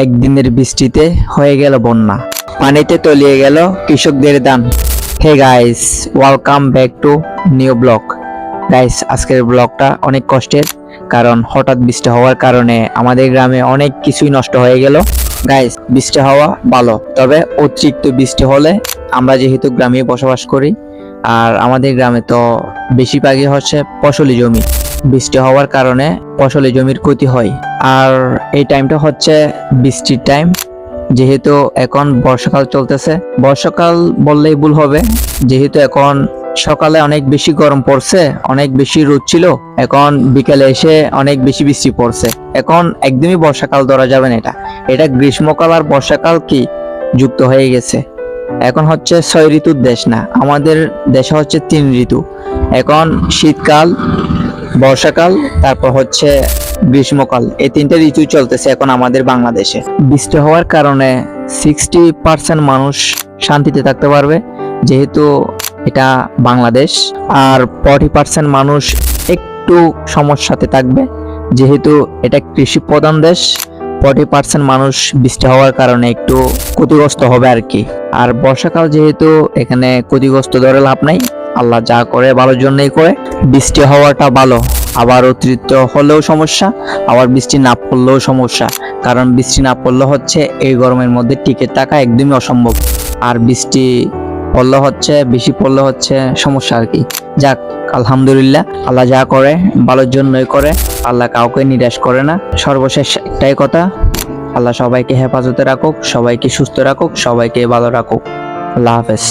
একদিনের বৃষ্টিতে হয়ে গেল বন্যা, পানিতে তলিয়ে গেল কৃষকদের ধান। Hey guys, welcome back to new blog. Guys, আজকের ব্লগটা অনেক কষ্টের, কারণ হঠাৎ বৃষ্টি হওয়ার কারণে আমাদের গ্রামে অনেক কিছুই নষ্ট হয়ে গেল। গাইস, বৃষ্টি হওয়া ভালো, তবে অতিরিক্ত বৃষ্টি হলে, আমরা যেহেতু গ্রামে বসবাস করি আর আমাদের গ্রামে তো বেশিরভাগই হচ্ছে ফসলি জমি, বৃষ্টি হওয়ার কারণে ফসলি জমির ক্ষতি হয়। আর এই টাইমটা হচ্ছে বৃষ্টির টাইম, যেহেতু এখন বর্ষাকাল চলতেছে। বর্ষাকাল বললেই ভুল হবে, যেহেতু এখন সকালে অনেক বেশি গরম পড়ছে, অনেক বেশি রোদ ছিল, এখন বিকেলে এসে অনেক বেশি বৃষ্টি পড়ছে। এখন একদমই বর্ষাকাল ধরা যাবে না, এটা গ্রীষ্মকাল আর বর্ষাকাল কি যুক্ত হয়ে গেছে। এখন হচ্ছে 6 ঋতুর দেশ না, আমাদের দেশে হচ্ছে 3 ঋতু। এখন শীতকাল, বর্ষাকাল, তারপর হচ্ছে গ্রীষ্মকাল, এই 3টে ঋতু চলতেছে এখন আমাদের বাংলাদেশে। বৃষ্টি হওয়ার কারণে 60% মানুষ শান্তিতে থাকতে পারবে, যেহেতু এটা বাংলাদেশ। আর 40% মানুষ একটু সমস্যাতে থাকবে, যেহেতু এটা কৃষি প্রধান দেশ। 40% মানুষ বৃষ্টি হওয়ার কারণে একটু ক্ষতিগ্রস্ত হবে আর কি। আর বর্ষাকাল যেহেতু, এখানে ক্ষতিগ্রস্ত ধরে লাভ নাই, আল্লাহ যা করে ভালোর জন্যই করে। বৃষ্টি হওয়াটা ভালো, আবার অতিরিক্ত হলেও সমস্যা, আবার বৃষ্টি না পড়লেও সমস্যা। কারণ বৃষ্টি না পড়লে হচ্ছে এই গরমের মধ্যে টিকে থাকা একদমই অসম্ভব, আর বৃষ্টি পড়লে হচ্ছে, বেশি পড়লে হচ্ছে সমস্যা আর কি। যাক, আলহামদুলিল্লাহ, আল্লাহ যা করে ভালোর জন্যই করে, আল্লাহ কাউকে নিরাশ করে না। সর্বশেষ একটাই কথা, আল্লাহ সবাইকে হেফাজতে রাখুক, সবাইকে সুস্থ রাখুক, সবাইকে ভালো রাখুক। আল্লাহ হাফেজ।